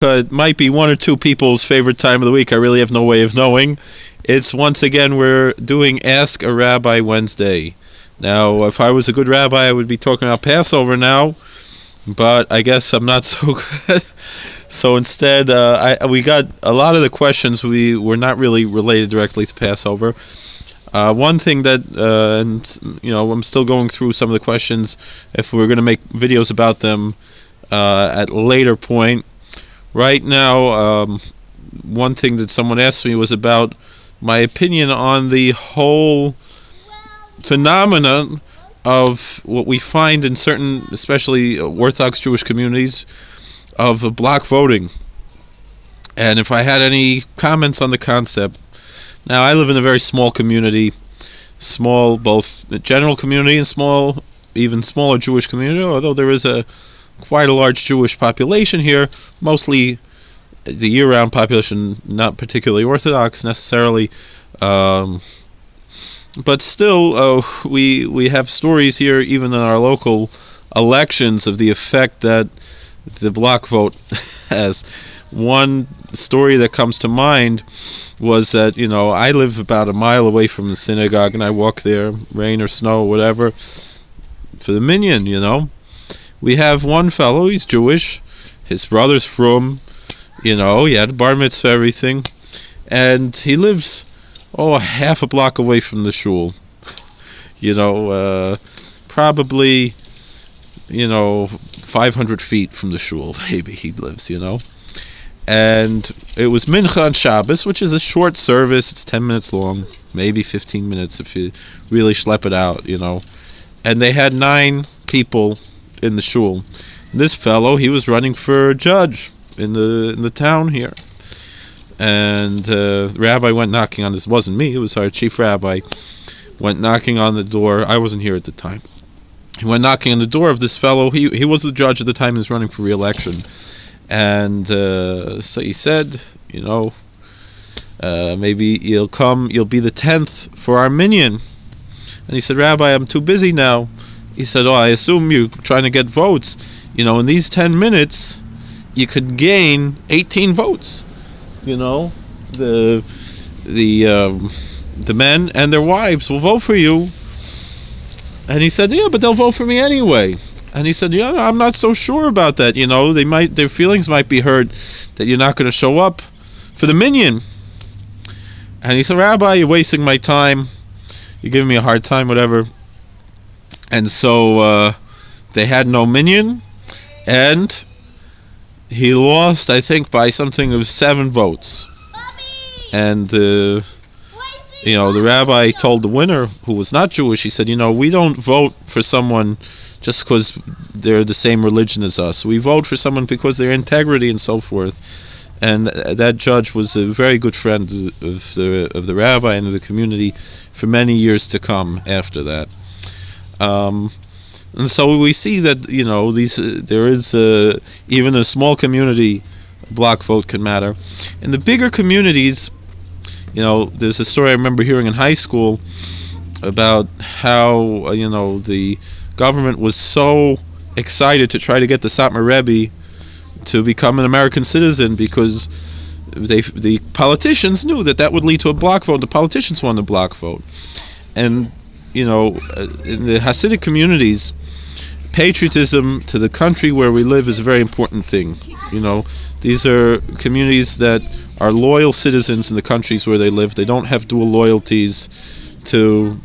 it might be one or two people's favorite time of the week. I really have no way of knowing. It's once again we're doing Ask a Rabbi Wednesday. Now, if I was a good rabbi, I would be talking about Passover now, but I guess I'm not so good. So instead, we got a lot of the questions were not really related directly to Passover. One thing that, I'm still going through some of the questions. If we're going to make videos about them at a later point. Right now, one thing that someone asked me was about my opinion on the whole phenomenon of what we find in certain, especially Orthodox Jewish communities, of block voting, and if I had any comments on the concept. Now, I live in a very small community, small, both the general community and even smaller Jewish community, although there is quite a large Jewish population here, mostly the year-round population, not particularly Orthodox necessarily, but still, we have stories here, even in our local elections, of the effect that the block vote has. One story that comes to mind was that, I live about a mile away from the synagogue, and I walk there, rain or snow or whatever, for the minyan, We have one fellow, he's Jewish, his brother's frum, he had a bar mitzvah, everything, and he lives, half a block away from the shul, probably, 500 feet from the shul, maybe he lives, And it was Mincha on Shabbos, which is a short service. It's 10 minutes long, maybe 15 minutes if you really schlep it out, And they had 9 people in the shul. And this fellow, he was running for judge in the town here. And the rabbi went knocking on this. It wasn't me, it was our chief rabbi. Went knocking on the door. I wasn't here at the time. He went knocking on the door of this fellow. He was the judge at the time. He was running for re-election. And so he said, maybe you'll be the 10th for our minyan. And he said, Rabbi, I'm too busy now. He said, I assume you're trying to get votes. In these 10 minutes, you could gain 18 votes. The men and their wives will vote for you. And he said, yeah, but they'll vote for me anyway. And he said, I'm not so sure about that. Their feelings might be hurt that you're not going to show up for the minyan. And he said, Rabbi, you're wasting my time. You're giving me a hard time, whatever. And so they had no minyan, and he lost, I think, by something of 7 votes. And the rabbi told the winner, who was not Jewish, he said, we don't vote for someone just because they're the same religion as us. We vote for someone because of their integrity and so forth. And that judge was a very good friend of the rabbi and of the community for many years to come after that. And so we see that, there is even a small community, block vote can matter. In the bigger communities, there's a story I remember hearing in high school about how, the government was so excited to try to get the Satmar Rebbe to become an American citizen because the politicians knew that would lead to a block vote. The politicians won the block vote. And, in the Hasidic communities, patriotism to the country where we live is a very important thing. These are communities that are loyal citizens in the countries where they live. They don't have dual loyalties to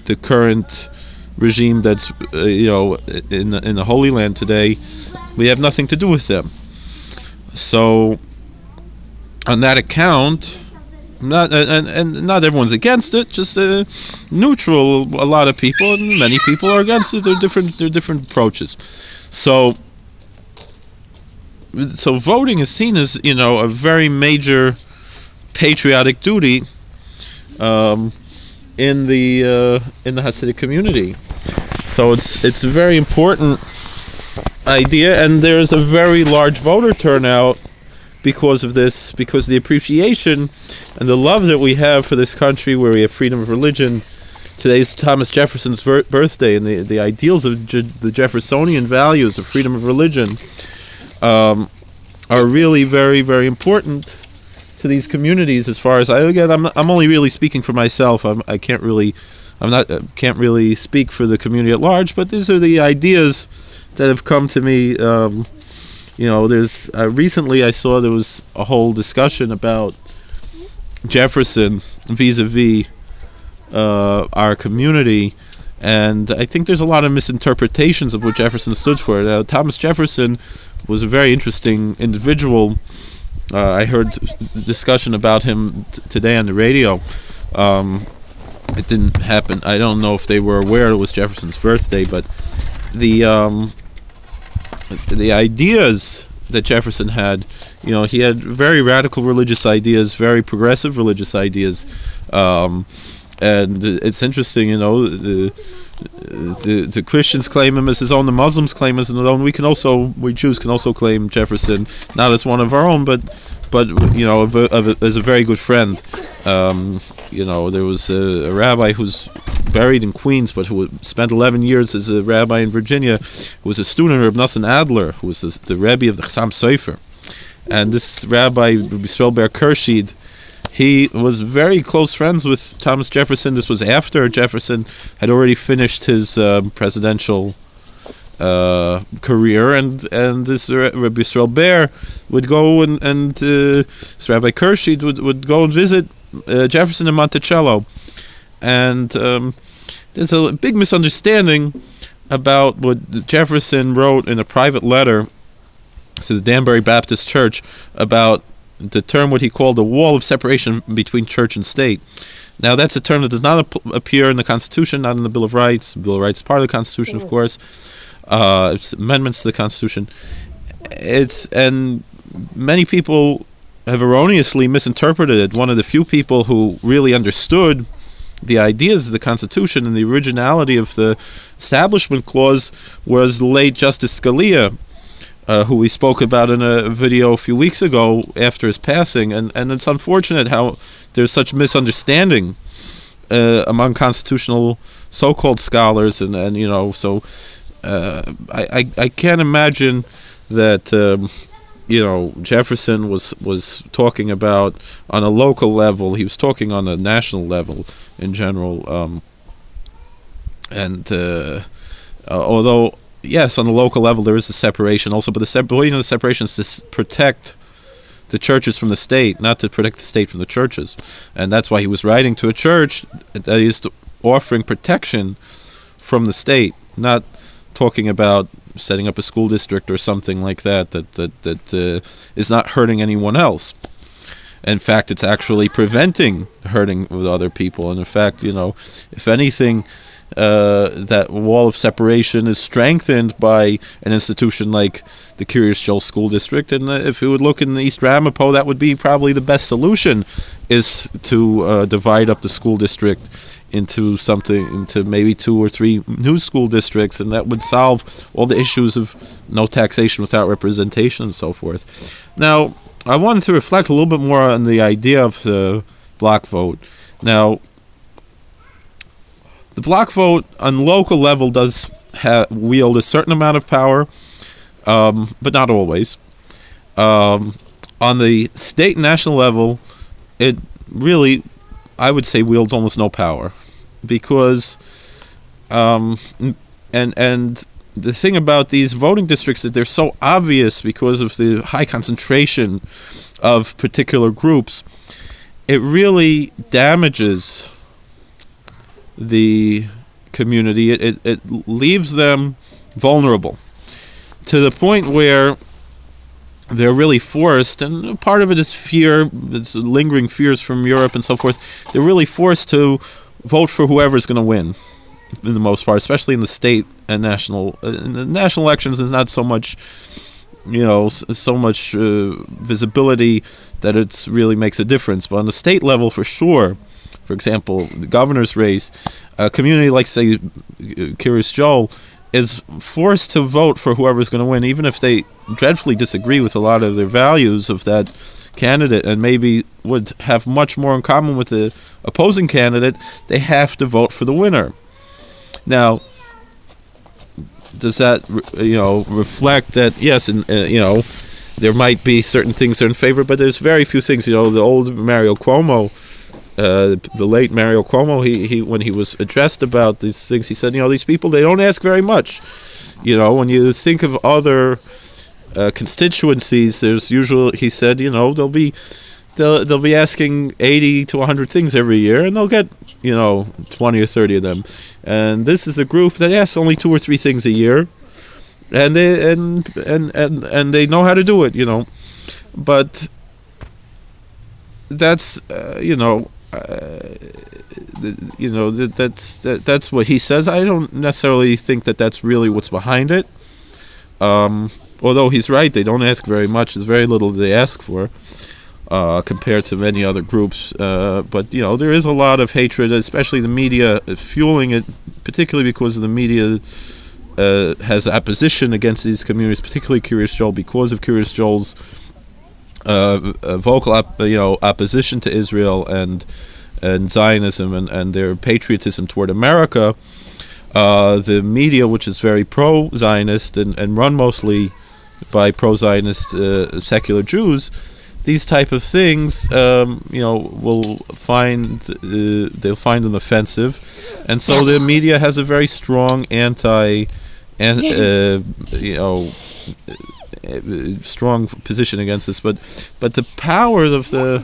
the current regime that's in the Holy Land today. We have nothing to do with them. So on that account, not everyone's against it, just neutral. A lot of people, and many people are against it. They're different approaches. So voting is seen as a very major patriotic duty in the Hasidic community. So it's a very important idea, and there's a very large voter turnout because of this, because the appreciation and the love that we have for this country where we have freedom of religion. Today's Thomas Jefferson's birthday, and the ideals of the Jeffersonian values of freedom of religion are are really very, very important to these communities. As far as I'm only really speaking for myself. Can't really speak for the community at large. But these are the ideas that have come to me. There's recently I saw there was a whole discussion about Jefferson vis-a-vis our community, and I think there's a lot of misinterpretations of what Jefferson stood for. Thomas Jefferson was a very interesting individual. I heard discussion about him today on the radio. It didn't happen. I don't know if they were aware it was Jefferson's birthday, but the ideas that Jefferson had, he had very radical religious ideas, very progressive religious ideas, and it's interesting, the Christians claim him as his own, the Muslims claim him as his own. We Jews can also claim Jefferson not as one of our own, but as a very good friend. There was a rabbi who's buried in Queens, but who spent 11 years as a rabbi in Virginia, who was a student of Nosson Adler, who was the Rabbi of the Chassam Sofer. And this rabbi, Rabbi Ber Kershid, he was very close friends with Thomas Jefferson. This was after Jefferson had already finished his presidential career, and this Rabbi Ber would go and this Rabbi Kershid would go and visit Jefferson in Monticello. And there's a big misunderstanding about what Jefferson wrote in a private letter to the Danbury Baptist Church about the term what he called the wall of separation between church and state. Now, that's a term that does not appear in the Constitution, not in the Bill of Rights. The Bill of Rights is part of the Constitution, of course. It's amendments to the Constitution. And many people have erroneously misinterpreted it. One of the few people who really understood the ideas of the Constitution and the originality of the Establishment Clause was the late Justice Scalia, who we spoke about in a video a few weeks ago after his passing. And it's unfortunate how there's such misunderstanding among constitutional so-called scholars, and so I can't imagine that Jefferson was talking about on a local level. He was talking on a national level in general, although yes, on the local level there is a separation also, but the separation is to protect the churches from the state, not to protect the state from the churches. And that's why he was writing to a church that is offering protection from the state, not talking about setting up a school district or something like that is not hurting anyone else. In fact, it's actually preventing hurting with other people. And in fact, if anything, that wall of separation is strengthened by an institution like the Kiryas Joel School District. And if you would look in East Ramapo, that would be probably the best solution, is to divide up the school district into maybe 2 or 3 new school districts, and that would solve all the issues of no taxation without representation and so forth. Now, I wanted to reflect a little bit more on the idea of the block vote. Now, the block vote on local level does wield a certain amount of power, but not always. On the state and national level, it really, I would say, wields almost no power, because and the thing about these voting districts is that they're so obvious because of the high concentration of particular groups. It really damages the community. It leaves them vulnerable to the point where they're really forced, and part of it is fear, it's lingering fears from Europe and so forth. They're really forced to vote for whoever's going to win, in the most part, especially in the state and national. In the national elections, there's not so much, visibility that it really makes a difference. But on the state level, for sure, for example, the governor's race, a community like, say, Kiryas Joel is forced to vote for whoever's going to win, even if they dreadfully disagree with a lot of their values of that candidate and maybe would have much more in common with the opposing candidate. They have to vote for the winner. Now, does that reflect that, yes, there might be certain things they're in favor, but there's very few things. The old Mario Cuomo, the late Mario Cuomo, he when he was addressed about these things, he said, these people, they don't ask very much. When you think of other constituencies, there's usually, he said, they'll be asking 80 to 100 things every year, and they'll get 20 or 30 of them. And this is a group that asks only 2 or 3 things a year, and they know how to do it. But that's that's what he says. I don't necessarily think that that's really what's behind it. Although he's right, they don't ask very much. There's very little they ask for compared to many other groups. But there is a lot of hatred, especially the media fueling it, particularly because the media has opposition against these communities, particularly Curious Joel, because of Curious Joel's vocal opposition to Israel and Zionism and their patriotism toward America. The media, which is very pro-Zionist and run mostly by pro-Zionist secular Jews, these type of things, will they'll find them offensive, and so the media has a very strong strong position against this. But the power of the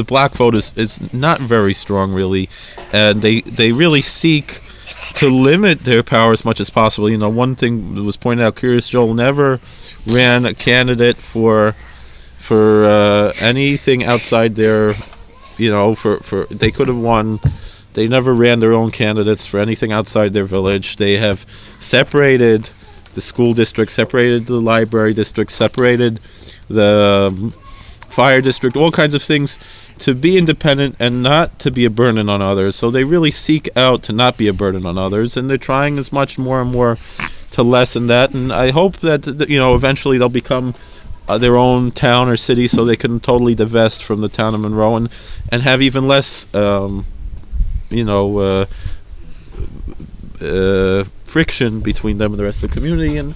black vote is not very strong, really, and they really seek to limit their power as much as possible. One thing that was pointed out, Curious Joel never ran a candidate for anything outside their, for they could have won. They never ran their own candidates for anything outside their village. They have separated the school district, separated the library district, separated the fire district, all kinds of things, to be independent and not to be a burden on others. So they really seek out to not be a burden on others, and they're trying as much more and more to lessen that. And I hope that eventually they'll become their own town or city, so they can totally divest from the town of Monroe and have even less friction between them and the rest of the community, and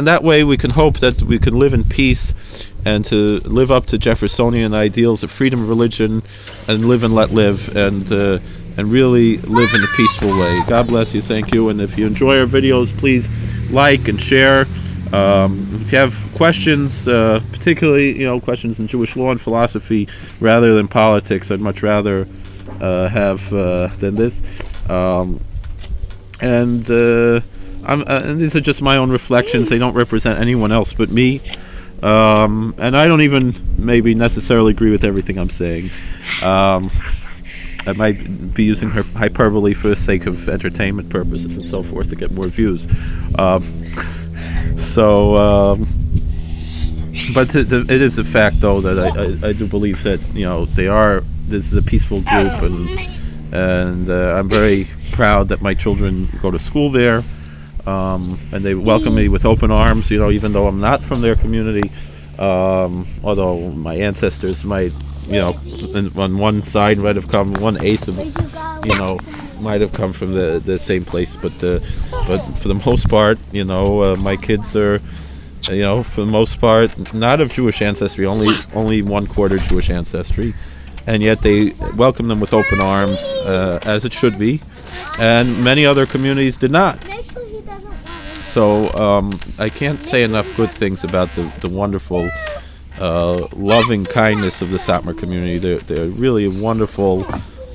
that way we can hope that we can live in peace and to live up to Jeffersonian ideals of freedom of religion and live and let live, and really live in a peaceful way. God bless you. Thank you. And if you enjoy our videos, please like and share. If you have questions, particularly questions in Jewish law and philosophy rather than politics, I'd much rather have than this. And these are just my own reflections. They don't represent anyone else but me. And I don't even maybe necessarily agree with everything I'm saying. I might be using hyperbole for the sake of entertainment purposes and so forth to get more views. But it is a fact, though, that I do believe that this is a peaceful group, and I'm very proud that my children go to school there, and they welcome me with open arms. Even though I'm not from their community, although my ancestors might, on one side might have come 1/8 of, might have come from the same place, but for the most part, my kids are, for the most part, not of Jewish ancestry, only 1/4 Jewish ancestry. And yet they welcome them with open arms, as it should be, and many other communities did not. So I can't say enough good things about the wonderful, loving kindness of the Satmar community. They're really a wonderful,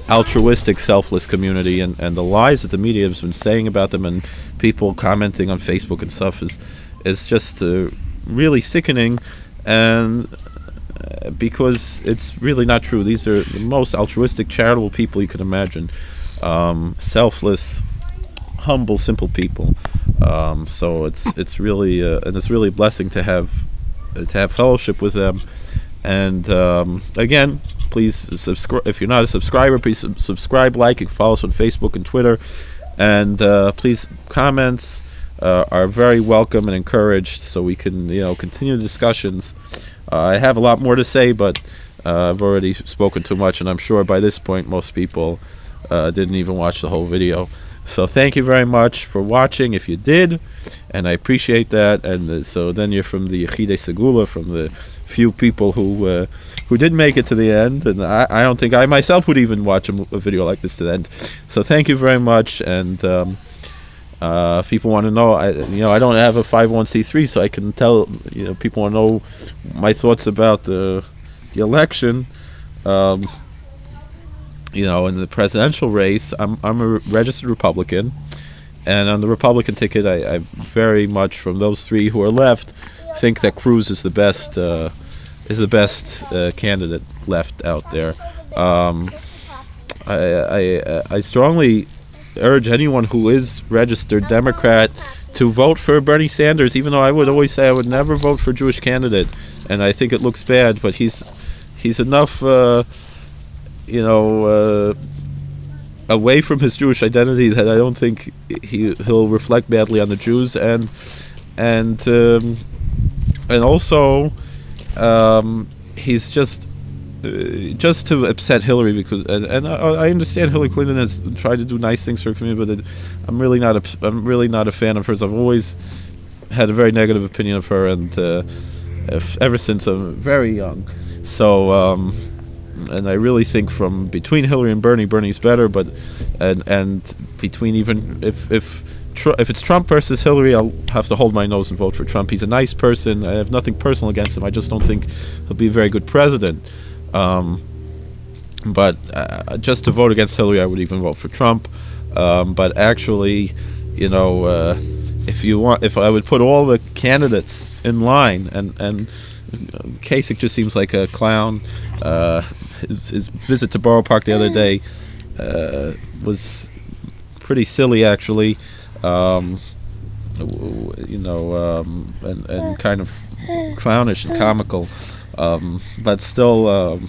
altruistic, selfless community, and the lies that the media has been saying about them and people commenting on Facebook and stuff is just really sickening, and because it's really not true. These are the most altruistic, charitable people you can imagine. Selfless, humble, simple people. So it's really and it's really a blessing to have fellowship with them. And again, please subscribe. If you're not a subscriber, please subscribe, like, and follow us on Facebook and Twitter. And please, comments are very welcome and encouraged, so we can continue discussions. I have a lot more to say, but I've already spoken too much, and I'm sure by this point most people didn't even watch the whole video. So thank you very much for watching, if you did, and I appreciate that. And so then you're from the Yechidei Segula, from the few people who did make it to the end, and I don't think I myself would even watch a video like this to the end. So thank you very much. And if people want to know, I don't have a 501c3, so I can tell, people want to know my thoughts about the election. In the presidential race, I'm a registered Republican, and on the Republican ticket, I very much, from those three who are left, think that Cruz is the best candidate left out there. I strongly urge anyone who is registered Democrat to vote for Bernie Sanders, even though I would always say I would never vote for a Jewish candidate, and I think it looks bad, but he's enough away from his Jewish identity that I don't think he'll reflect badly on the Jews, and also he's just to upset Hillary, because and I understand Hillary Clinton has tried to do nice things for her community, but I'm really not a fan of hers. I've always had a very negative opinion of her, and ever since I'm very young. So and I really think from between Hillary and Bernie's better, but and between, even if it's Trump versus Hillary, I'll have to hold my nose and vote for Trump. He's a nice person. I have nothing personal against him. I just don't think he'll be a very good president. But just to vote against Hillary, I would even vote for Trump. But actually, if I would put all the candidates in line, and Kasich just seems like a clown. His visit to Borough Park the other day was pretty silly, actually, and kind of clownish and comical. But still, I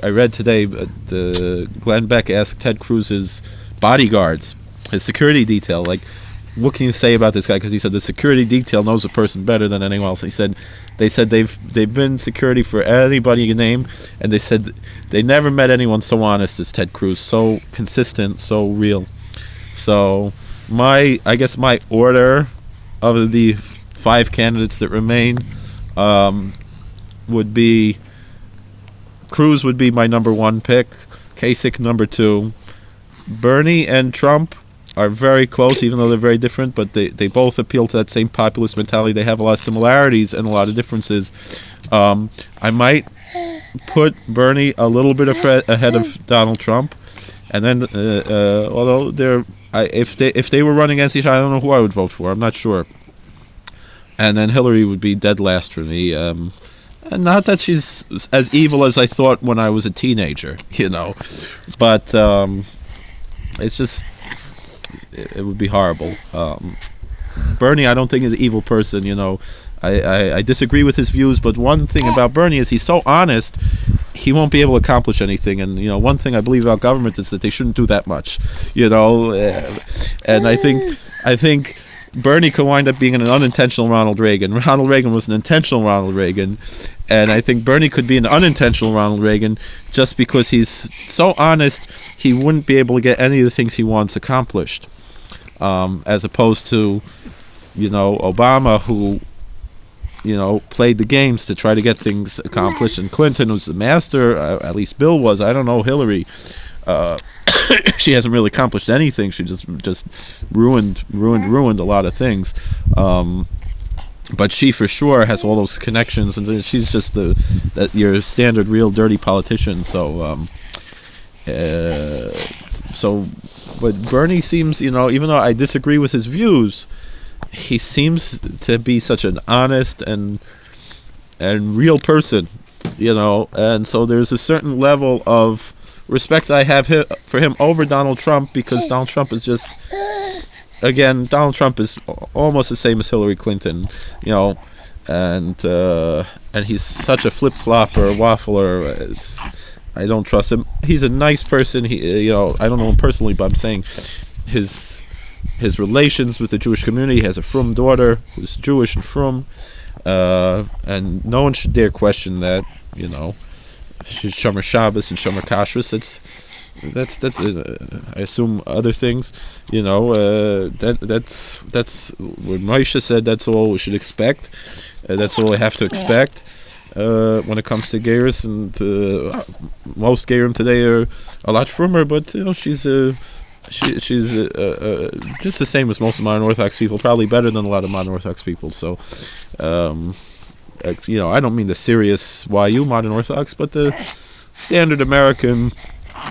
read today Glenn Beck asked Ted Cruz's bodyguards, his security detail, like, what can you say about this guy? Because he said the security detail knows a person better than anyone else. And he said they've been security for anybody you name, and they said they never met anyone so honest as Ted Cruz, so consistent, so real. So my order of the 5 candidates that remain would be Cruz would be my number 1 pick, Kasich number 2, Bernie and Trump are very close, even though they're very different, but they both appeal to that same populist mentality. They have a lot of similarities and a lot of differences. I might put Bernie a little bit ahead of Donald Trump, and then although if they were running against each other, I don't know who I would vote for. I'm not sure. And then Hillary would be dead last for me. And not that she's as evil as I thought when I was a teenager, but it's just, it would be horrible. Bernie, I don't think, is an evil person. I disagree with his views, but one thing about Bernie is he's so honest, he won't be able to accomplish anything. And one thing I believe about government is that they shouldn't do that much. And I think Bernie could wind up being an unintentional Ronald Reagan. Ronald Reagan was an intentional Ronald Reagan, and I think Bernie could be an unintentional Ronald Reagan just because he's so honest he wouldn't be able to get any of the things he wants accomplished, as opposed to Obama, who played the games to try to get things accomplished, and Clinton was the master, at least Bill was. I don't know Hillary. She hasn't really accomplished anything. She just ruined a lot of things. But she for sure has all those connections, and she's just your standard real dirty politician. But Bernie seems, even though I disagree with his views, he seems to be such an honest and real person, and so there's a certain level of respect I have for him over Donald Trump, because Donald Trump is just, again, Donald Trump is almost the same as Hillary Clinton, and he's such a flip-flopper, waffler. I don't trust him. He's a nice person. I don't know him personally, but I'm saying his relations with the Jewish community. He has a frum daughter who's Jewish and frum, and no one should dare question that. She's Shomer Shabbos and Shomer Kashrus. that's I assume other things, that's what Moshe said. That's all we should expect. That's all we have to expect when it comes to Geirus, and most Geirim today are a lot frummer, but she's she's just the same as most of modern Orthodox people, probably better than a lot of modern Orthodox people. So I don't mean the serious YU modern Orthodox, but the standard American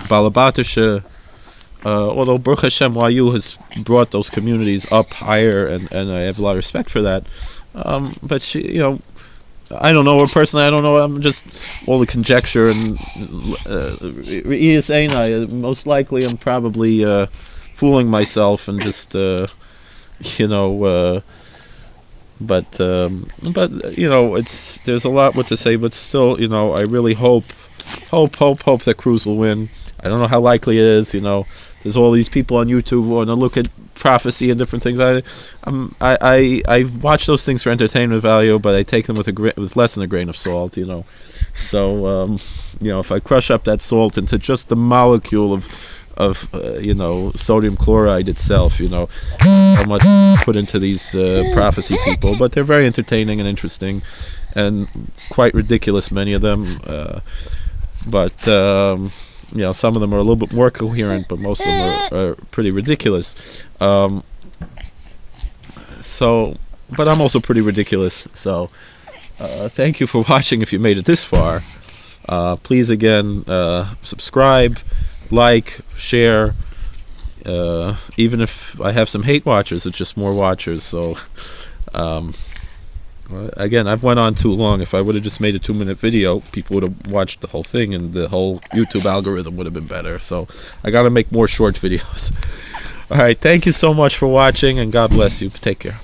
Balabatisha. Although Baruch Hashem, YU has brought those communities up higher, and I have a lot of respect for that. But she, I don't know her personally. I don't know. I'm just all the conjecture and most likely I'm probably fooling myself and just but it's there's a lot what to say, but still, I really hope that Cruz will win. I don't know how likely it is. There's all these people on YouTube who want to look at prophecy and different things. I watch those things for entertainment value, but I take them with less than a grain of salt. So if I crush up that salt into just the molecule of sodium chloride itself, how much put into these prophecy people. But they're very entertaining and interesting, and quite ridiculous, many of them. But some of them are a little bit more coherent, but most of them are pretty ridiculous. But I'm also pretty ridiculous. So thank you for watching. If you made it this far, please again subscribe, like, share. Even if I have some hate watchers, it's just more watchers. So again, I've went on too long. If I would have just made a 2-minute video, people would have watched the whole thing, and the whole YouTube algorithm would have been better. So I got to make more short videos. All right, thank you so much for watching, and God bless you. Take care.